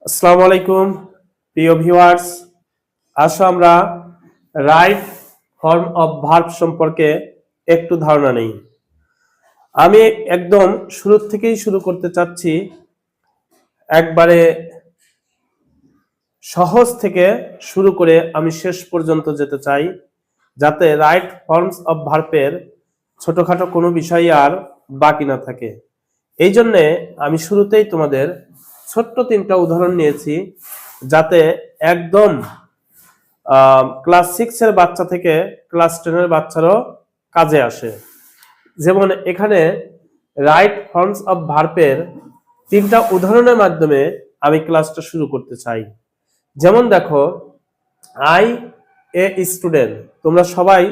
আসসালামু আলাইকুম প্রিয় ভিউয়ার্স। আসো আমরা রাইট ফর্ম অফ ভার্ব সম্পর্কে একটু ধারণা নেই। আমি একদম শুরু থেকেই শুরু করতে চাচ্ছি, একবারে সহজ থেকে শুরু করে আমি শেষ পর্যন্ত যেতে চাই, যাতে রাইট ফর্মস অফ ভার্বের ছোটখাটো কোনো বিষয় আর বাকি না থাকে। এই জন্যে আমি শুরুতেই তোমাদের ছোট্ট 3টা উদাহরণ নিয়েছি, যাতে একদম ক্লাস 6-এর বাচ্চা থেকে ক্লাস 10-এর বাচ্চারও কাজে আসে। যেমন এখানে রাইট ফর্মস অফ ভার্বের 3টা উদাহরণের মাধ্যমে আমি ক্লাসটা শুরু করতে চাই। যেমন দেখো, আই এ স্টুডেন্ট, তোমরা সবাই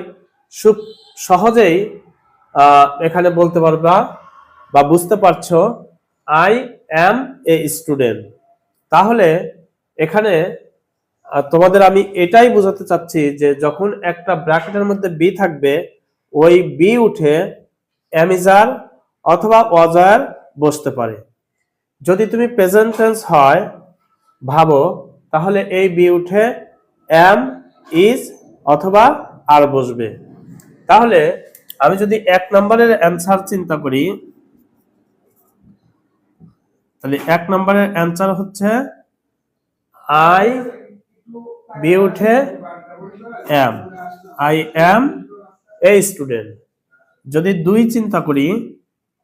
খুব সহজেই এখানে বলতে পারবা বা বুঝতে পারছো আই অ্যাম এ স্টুডেন্ট। তাহলে এখানে তোমাদের আমি এটাই বোঝাতে চাচ্ছি যে যখন একটা ব্র্যাকেটের মধ্যে বি থাকবে, ওই বি উঠে অ্যামিজার অথবা ওয়াজার বসতে পারে। যদি তুমি প্রেজেন্ট টেন্স হয় ভাবো, তাহলে এই বি উঠে অ্যাম, ইজ অথবা আর বসবে। তাহলে আমি যদি 1 নম্বরের অ্যান্সার চিন্তা করি, তাহলে 1 নম্বরের অ্যান্সার হচ্ছে আই, বি উঠে অ্যাম, আই অ্যাম এ স্টুডেন্ট। যদি 2 চিন্তা করি,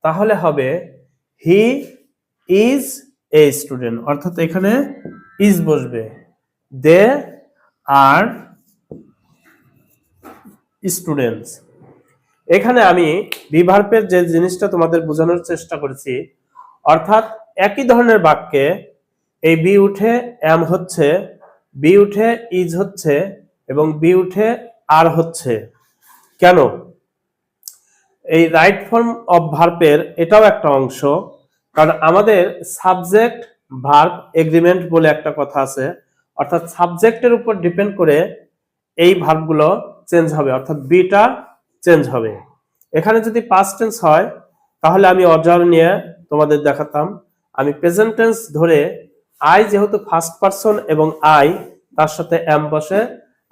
তাহলে হবে হি ইজ এ স্টুডেন্ট, অর্থাৎ এখানে ইজ বসবে। দে আর স্টুডেন্টস। এখানে আমি বিভার্বের যে জিনিসটা তোমাদের বোঝানোর চেষ্টা করেছি, অর্থাৎ একই ধরনের বাক্যে এই বি উঠে অ্যাম হচ্ছে, বি উঠে ইজ হচ্ছে এবং বি উঠে আর হচ্ছে। কেন? এই রাইট ফর্ম অফ ভার্বের এটাও একটা অংশ, কারণ আমাদের সাবজেক্ট ভার্ব এগ্রিমেন্ট বলে একটা কথা আছে, অর্থাৎ সাবজেক্টের উপর ডিপেন্ড করে এই ভার্বগুলো চেঞ্জ হবে, অর্থাৎ বিটা চেঞ্জ হবে। এখানে যদি পাস্ট টেন্স হয়, তাহলে আমি অর্ডার নিয়ে তোমাদের দেখাতাম। আমি প্রেজেন্ট টেন্স ধরে আই যেহেতু ফার্স্ট পারসন এবং আই তার সাথে এম বসে,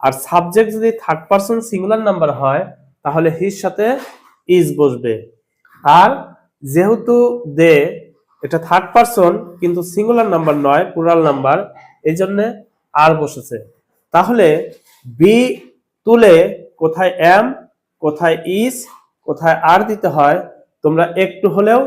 আর সাবজেক্ট যদি থার্ড পারসন সিঙ্গুলার নাম্বার হয় তাহলে হির সাথে ইজ বসবে। আর যেহেতু দে এটা থার্ড পারসন কিন্তু সিঙ্গুলার নাম্বার নয়, প্লুরাল নাম্বার, এই জন্য আর বসেছে। তাহলে বি তুলে কোথায় এম, কোথায় ইজ, কোথায় আর দিতে হয় তোমরা একটু হলেও